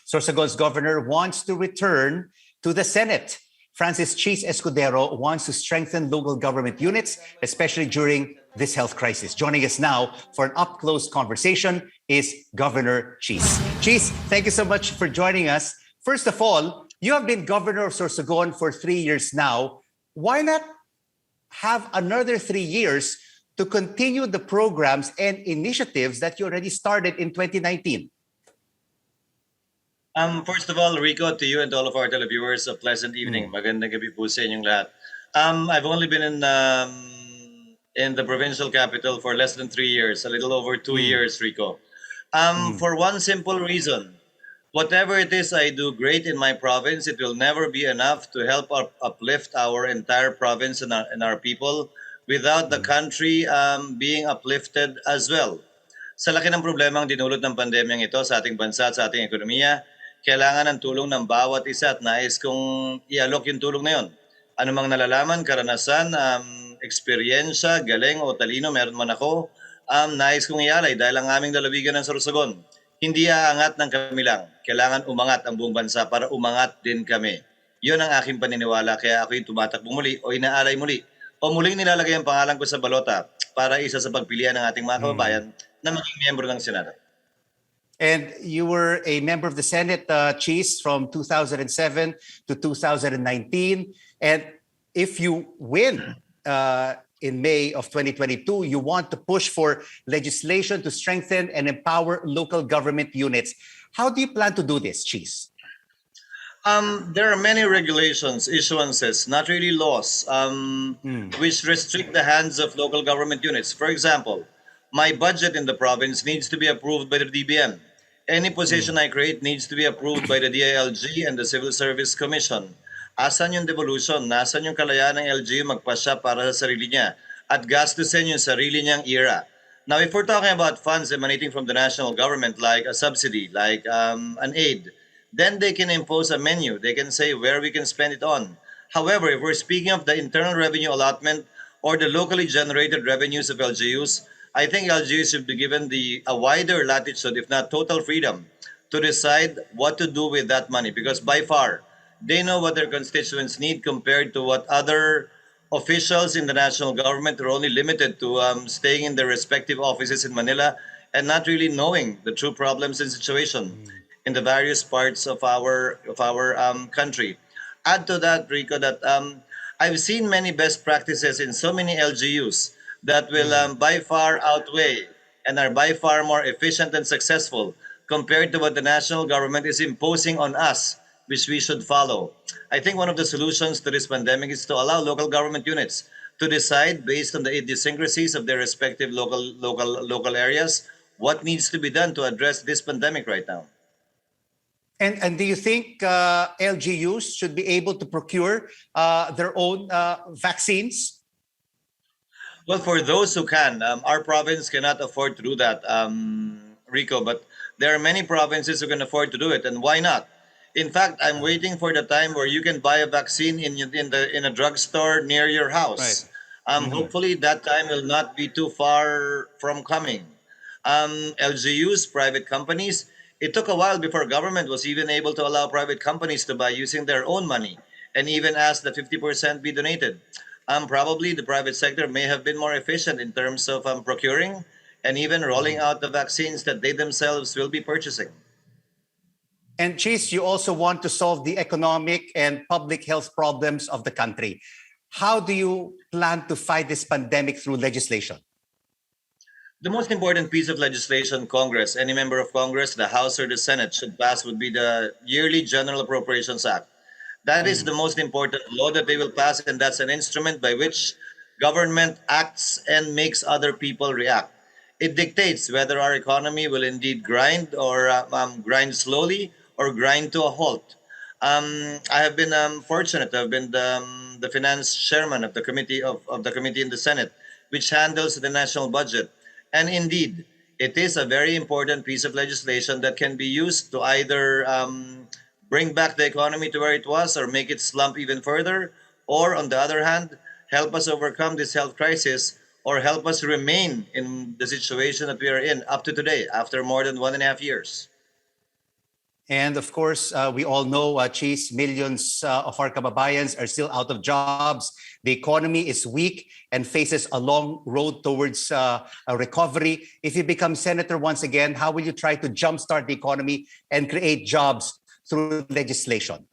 Sorsogon's governor wants to return to the Senate. Francis Chiz Escudero wants to strengthen local government units, especially during this health crisis. Joining us now for an up-close conversation is Governor Chiz. Chiz, thank you so much for joining us. First of all, you have been governor of Sorsogon for 3 years now. Why not have another 3 years to continue the programs and initiatives that you already started in 2019? First of all, Rico, to you and to all of our televiewers, a pleasant evening. Magandang gabi po sa inyong lahat. I've only been in the provincial capital for less than 3 years, a little over 2 years, Rico. For one simple reason, whatever it is I do great in my province, it will never be enough to help uplift our entire province and our people without the country being uplifted as well. Sa laki ng problemang dinulot ng pandemyang ito sa ating bansa at sa ating ekonomiya, kailangan ng tulong ng bawat isa at nais kong i-alok yung tulong na yun. Ano mang nalalaman, karanasan, eksperyensya, galing o talino, meron man ako, nais kong ialay dahil ang aming lalawigan ng Sorsogon. Hindi aangat ng kami lang. Kailangan umangat ang buong bansa para umangat din kami. Yun ang aking paniniwala, kaya ako'y tumatakbo muli o inaalay muli o muling nilalagay ang pangalan ko sa balota para isa sa pagpilian ng ating mga kababayan na maging miyembro ng Senado. And you were a member of the Senate, Chiz, from 2007 to 2019. And if you win in May of 2022, you want to push for legislation to strengthen and empower local government units. How do you plan to do this, Chiz? There are many regulations, issuances, not really laws, which restrict the hands of local government units. For example, my budget in the province needs to be approved by the DBM. Any position I create needs to be approved by the DILG and the Civil Service Commission. Asan yung devolution? Nasaan yung kalayaan ng LGU magpasya para sa sarili niya at gastusin yung sarili niyang era? Now, if we're talking about funds emanating from the national government, like a subsidy, like an aid, then they can impose a menu. They can say where we can spend it on. However, if we're speaking of the internal revenue allotment or the locally generated revenues of LGUs, I think LGUs should be given a wider latitude, if not total freedom, to decide what to do with that money. Because by far, they know what their constituents need compared to what other officials in the national government are only limited to staying in their respective offices in Manila and not really knowing the true problems and situation in the various parts of our country. Add to that, Rico, that I've seen many best practices in so many LGUs that will by far outweigh and are by far more efficient and successful compared to what the national government is imposing on us, which we should follow. I think one of the solutions to this pandemic is to allow local government units to decide based on the idiosyncrasies of their respective local areas what needs to be done to address this pandemic right now. And do you think LGUs should be able to procure their own vaccines? Well, for those who can, our province cannot afford to do that, Rico, but there are many provinces who can afford to do it, and why not? In fact, I'm waiting for the time where you can buy a vaccine in a drugstore near your house. Right. Hopefully, that time will not be too far from coming. LGUs, private companies, it took a while before government was even able to allow private companies to buy using their own money and even ask that 50% be donated. Probably the private sector may have been more efficient in terms of procuring and even rolling out the vaccines that they themselves will be purchasing. And Chiz, you also want to solve the economic and public health problems of the country. How do you plan to fight this pandemic through legislation? The most important piece of legislation Congress, any member of Congress, the House or the Senate should pass would be the Yearly General Appropriations Act. That is the most important law that they will pass, and that's an instrument by which government acts and makes other people react. It dictates whether our economy will indeed grind or grind slowly or grind to a halt. I have been fortunate. I've been the finance chairman of the committee of the committee in the Senate, which handles the national budget. And indeed, it is a very important piece of legislation that can be used to either bring back the economy to where it was or make it slump even further, or on the other hand, help us overcome this health crisis or help us remain in the situation that we are in up to today after more than 1.5 years. And of course, we all know, Chiz, millions of our kababayans are still out of jobs. The economy is weak and faces a long road towards a recovery. If you become senator once again, how will you try to jumpstart the economy and create jobs through legislation?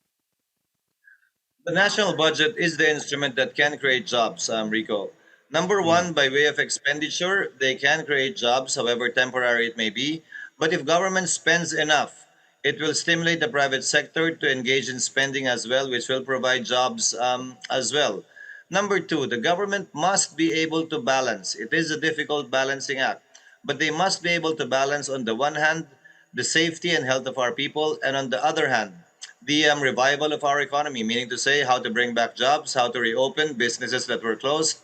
The national budget is the instrument that can create jobs, Rico. Number one, by way of expenditure, they can create jobs, however temporary it may be. But if government spends enough, it will stimulate the private sector to engage in spending as well, which will provide jobs as well. Number two, the government must be able to balance. It is a difficult balancing act, but they must be able to balance, on the one hand, the safety and health of our people, and on the other hand, the revival of our economy, meaning to say how to bring back jobs, how to reopen businesses that were closed,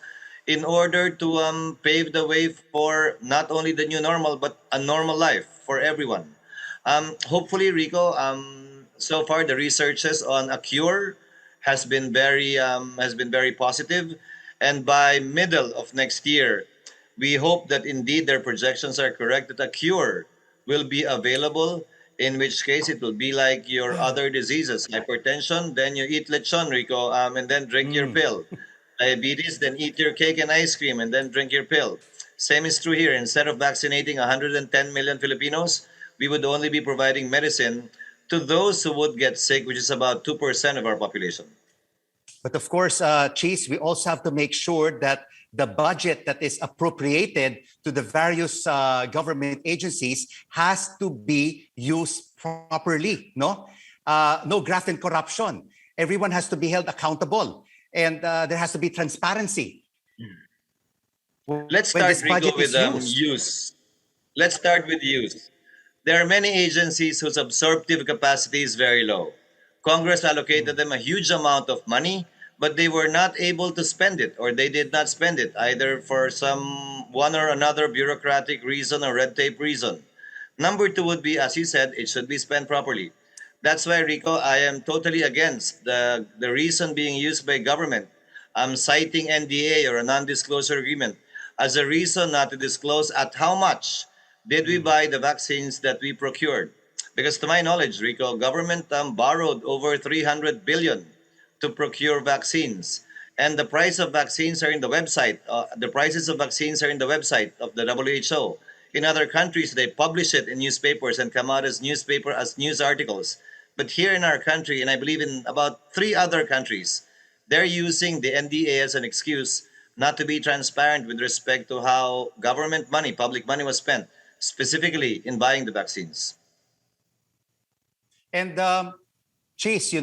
in order to pave the way for not only the new normal, but a normal life for everyone. Hopefully, Rico, so far the researches on a cure has been very positive, and by middle of next year, we hope that indeed their projections are correct, that a cure will be available. In which case, it will be like your other diseases, hypertension, then you eat lechon, Rico, and then drink your pill. Diabetes, then eat your cake and ice cream, and then drink your pill. Same is true here. Instead of vaccinating 110 million Filipinos, we would only be providing medicine to those who would get sick, which is about 2% of our population. But of course, Chiz, we also have to make sure that the budget that is appropriated to the various government agencies has to be used properly. No graft and corruption. Everyone has to be held accountable, and there has to be transparency. Let's When start, this budget Rico, with is used. use. Let's start with use. There are many agencies whose absorptive capacity is very low. Congress allocated them a huge amount of money, but they were not able to spend it, or they did not spend it, either for some one or another bureaucratic reason or red tape reason. Number two would be, as you said, it should be spent properly. That's why, Rico, I am totally against the reason being used by government. I'm citing NDA, or a non-disclosure agreement, as a reason not to disclose at how much did we buy the vaccines that we procured. Because to my knowledge, Rico, government borrowed over 300 billion to procure vaccines. And the price of vaccines are in the website. The prices of vaccines are in the website of the WHO. In other countries, they publish it in newspapers and come out as news articles. But here in our country, and I believe in about 3 other countries, they're using the NDA as an excuse not to be transparent with respect to how government money, public money, was spent, specifically in buying the vaccines. And Chiz,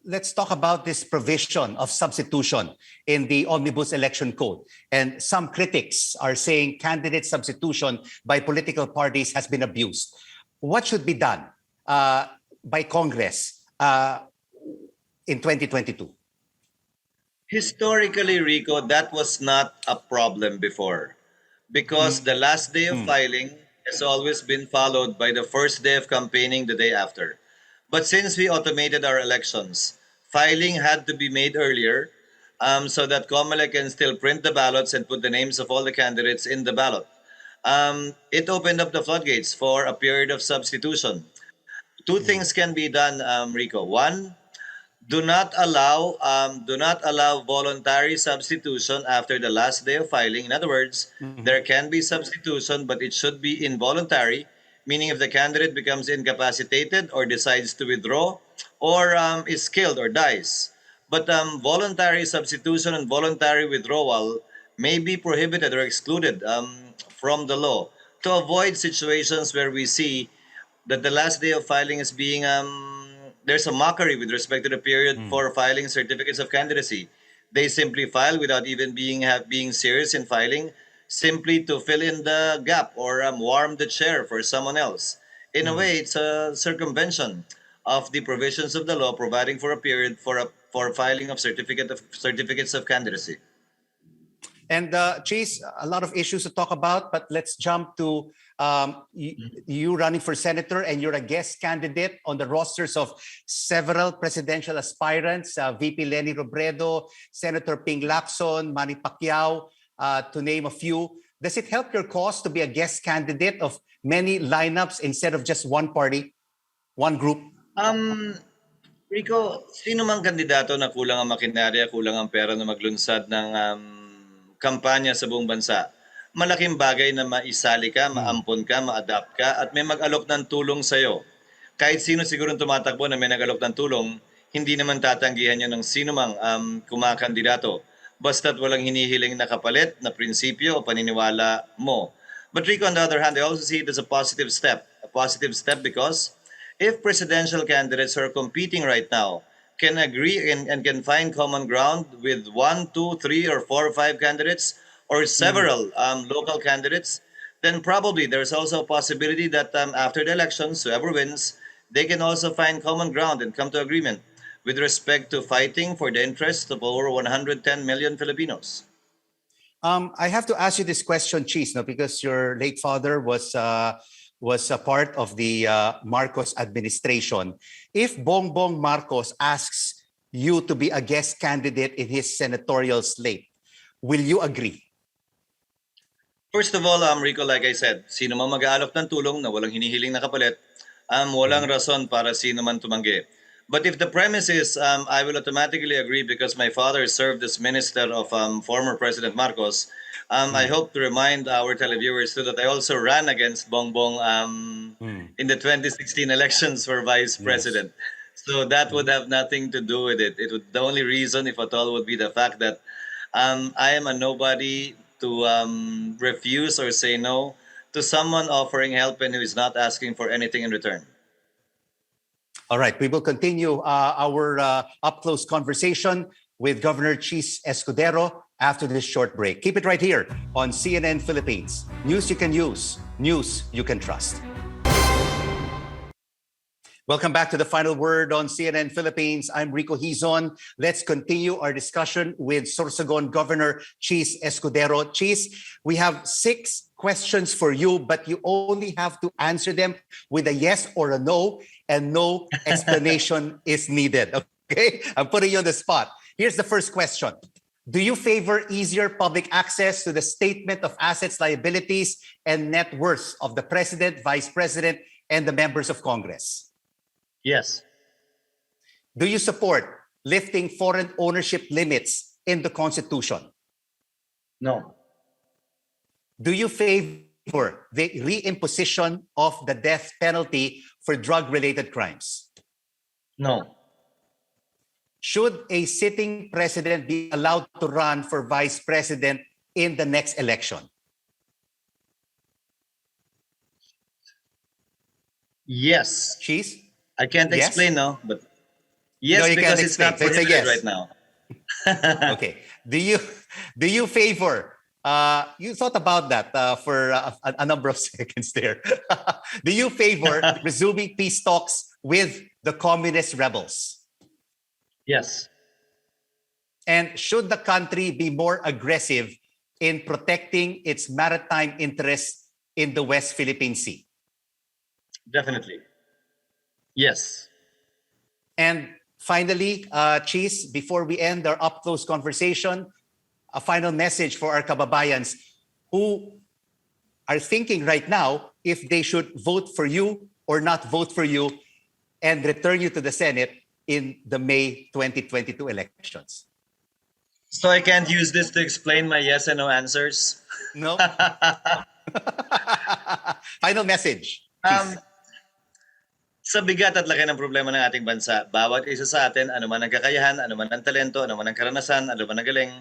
let's talk about this provision of substitution in the Omnibus Election Code. And some critics are saying candidate substitution by political parties has been abused. What should be done by Congress in 2022? Historically, Rico, that was not a problem before, because the last day of filing has always been followed by the first day of campaigning the day after. But since we automated our elections, filing had to be made earlier, so that COMELEC can still print the ballots and put the names of all the candidates in the ballot. It opened up the floodgates for a period of substitution. Two things can be done, Rico. One, do not allow voluntary substitution after the last day of filing. In other words, there can be substitution, but it should be involuntary, meaning if the candidate becomes incapacitated or decides to withdraw, or is killed or dies. But voluntary substitution and voluntary withdrawal may be prohibited or excluded from the law, to avoid situations where we see that the last day of filing is being there's a mockery with respect to the period for filing certificates of candidacy. They simply file without even being serious in filing, simply to fill in the gap or warm the chair for someone else. In a way, it's a circumvention of the provisions of the law providing for a period for filing of certificates of candidacy. And Chiz, a lot of issues to talk about, but let's jump to you running for senator, and you're a guest candidate on the rosters of several presidential aspirants, VP Leni Robredo, Senator Ping Lacson, Manny Pacquiao, to name a few. Does it help your cause to be a guest candidate of many lineups instead of just one party? One group. Um, Rico, sino mang kandidato na kulang ang makinarya, kulang ang pera na maglunsad ng kampanya sa buong bansa, malaking bagay na maisali ka, maampon ka, ma-adapt ka, at may mag-alok ng tulong sa'yo. Kahit sino siguro tumatakbo na may nag-alok ng tulong, hindi naman tatanggihan nyo ng sino mang kumakandidato. Basta't walang hinihiling na kapalit, na prinsipyo o paniniwala mo. But Rico, on the other hand, I also see it as a positive step. A positive step because if presidential candidates who are competing right now can agree and can find common ground with 1, 2, 3, or 4 or 5 candidates or several local candidates, then probably there's also a possibility that after the elections, whoever wins, they can also find common ground and come to agreement with respect to fighting for the interests of over 110 million Filipinos. I have to ask you this question, Chiz, no, because your late father was a part of the Marcos administration. If Bongbong Marcos asks you to be a guest candidate in his senatorial slate, will you agree? First of all, Rico, like I said, sino man mag-aalok ng tulong na walang hinihiling na kapalit, walang rason para sino man tumanggi. But if the premise is I will automatically agree because my father served as minister of former President Marcos, I hope to remind our televiewers too that I also ran against Bongbong in the 2016 elections for vice president. So that would have nothing to do with it. The only reason, if at all, would be the fact that I am a nobody to refuse or say no to someone offering help and who is not asking for anything in return. All right, we will continue our up-close conversation with Governor Chiz Escudero after this short break. Keep it right here on CNN Philippines. News you can use, news you can trust. Welcome back to the final word on CNN Philippines. I'm Rico Hizon. Let's continue our discussion with Sorsogon Governor Chiz Escudero. Chiz, we have 6 questions for you, but you only have to answer them with a yes or a no, and no explanation is needed. Okay? I'm putting you on the spot. Here's the first question. Do you favor easier public access to the statement of assets, liabilities, and net worth of the President, Vice President, and the members of Congress? Yes. Do you support lifting foreign ownership limits in the Constitution? No. Do you favor the reimposition of the death penalty for drug-related crimes? No. Should a sitting president be allowed to run for vice president in the next election? Yes. Chiz? I can't Yes? explain now, but yes, No, you because can't it's not explain. So it's a prohibited yes. right now. Okay. Do you favor? You thought about that for a number of seconds there. Do you favor resuming peace talks with the communist rebels? Yes. And should the country be more aggressive in protecting its maritime interests in the West Philippine Sea? Definitely. Yes. And finally, Chiz, before we end our up-close conversation, a final message for our kababayans who are thinking right now if they should vote for you or not vote for you and return you to the Senate in the May 2022 elections. So I can't use this to explain my yes and no answers? No? Final message. Chiz. Sa bigat at laki ng problema ng ating bansa, bawat isa sa atin, anuman ang kakayahan, anuman ang talento, anuman ang karanasan, anuman ang galing,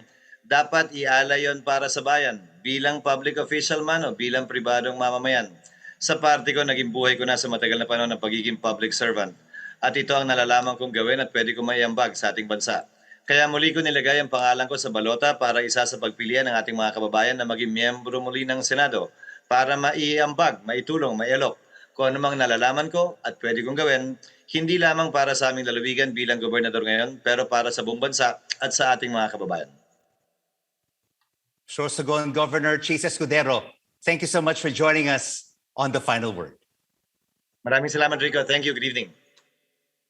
dapat ialay yon para sa bayan, bilang public official man o bilang pribadong mamamayan. Sa parte ko, naging buhay ko na sa matagal na panahon ng pagiging public servant. At ito ang nalalaman kong gawin at pwede kong maiambag sa ating bansa. Kaya muli ko nilagay ang pangalan ko sa balota para isa sa pagpilian ng ating mga kababayan na maging miyembro muli ng Senado para maiambag, maitulong, maialok kung anumang nalalaman ko at pwede kong gawin, hindi lamang para sa aming lalawigan bilang gobernador ngayon, pero para sa buong bansa at sa ating mga kababayan. Sorsogon Governor Chiz Escudero, thank you so much for joining us on The Final Word. Maraming salamat, Rico. Thank you. Good evening.